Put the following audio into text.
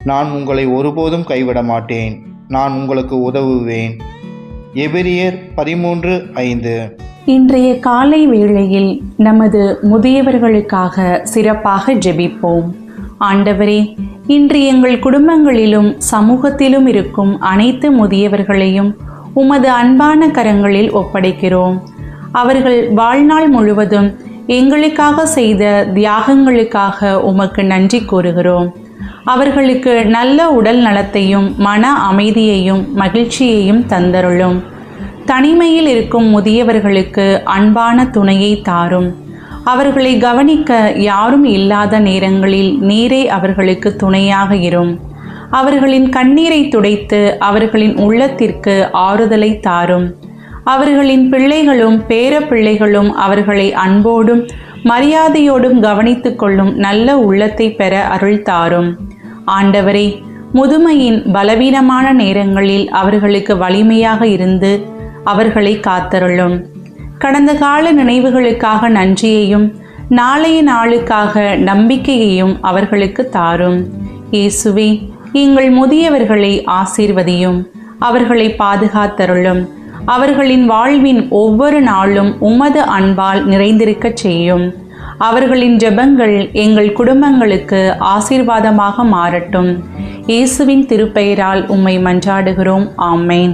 நான் உங்களை ஒருபோதும் கைவிட மாட்டேன். நான் உங்களுக்கு உதவுவேன். எபிரியர் 13:5. இன்றைய காலை வேளையில் நமது முதியவர்களுக்காக சிறப்பாக ஜெபிப்போம். ஆண்டவரே, இன்று எங்கள் குடும்பங்களிலும் சமூகத்திலும் இருக்கும் அனைத்து முதியவர்களையும் உமது அன்பான கரங்களில் ஒப்படைக்கிறோம். அவர்கள் வாழ்நாள் முழுவதும் எங்களுக்காக செய்த தியாகங்களுக்காக உமக்கு நன்றி கூறுகிறோம். அவர்களுக்கு நல்ல உடல் நலத்தையும் மன அமைதியையும் மகிழ்ச்சியையும் தந்தருளும். தனிமையில் இருக்கும் முதியவர்களுக்கு அன்பான துணையை தாரும். அவர்களை கவனிக்க யாரும் இல்லாத நேரங்களில் நீரே அவர்களுக்கு துணையாக இரும். அவர்களின் கண்ணீரை துடைத்து அவர்களின் உள்ளத்திற்கு ஆறுதலை தாரும். அவர்களின் பிள்ளைகளும் பேர பிள்ளைகளும் அவர்களை அன்போடும் மரியாதையோடும் கவனித்து கொள்ளும் நல்ல உள்ளத்தை பெற அருள் தாரும். ஆண்டவரே, முதுமையின் பலவீனமான நேரங்களில் அவர்களுக்கு வலிமையாக இருந்து அவர்களை காத்தருளும். கடந்த கால நினைவுகளுக்காக நன்றியையும் நாளைய நாளுக்காக நம்பிக்கையையும் அவர்களுக்கு தாரும். இயேசுவே, எங்கள் முதியவர்களை ஆசீர்வதியும். அவர்களை பாதுகாத்தருளும். அவர்களின் வாழ்வின் ஒவ்வொரு நாளும் உமது அன்பால் நிறைந்திருக்கச் செய்யும். அவர்களின் ஜெபங்கள் எங்கள் குடும்பங்களுக்கு ஆசீர்வாதமாக மாறட்டும். இயேசுவின் திருப்பெயரால் உம்மை மன்றாடுகிறோம். ஆமேன்.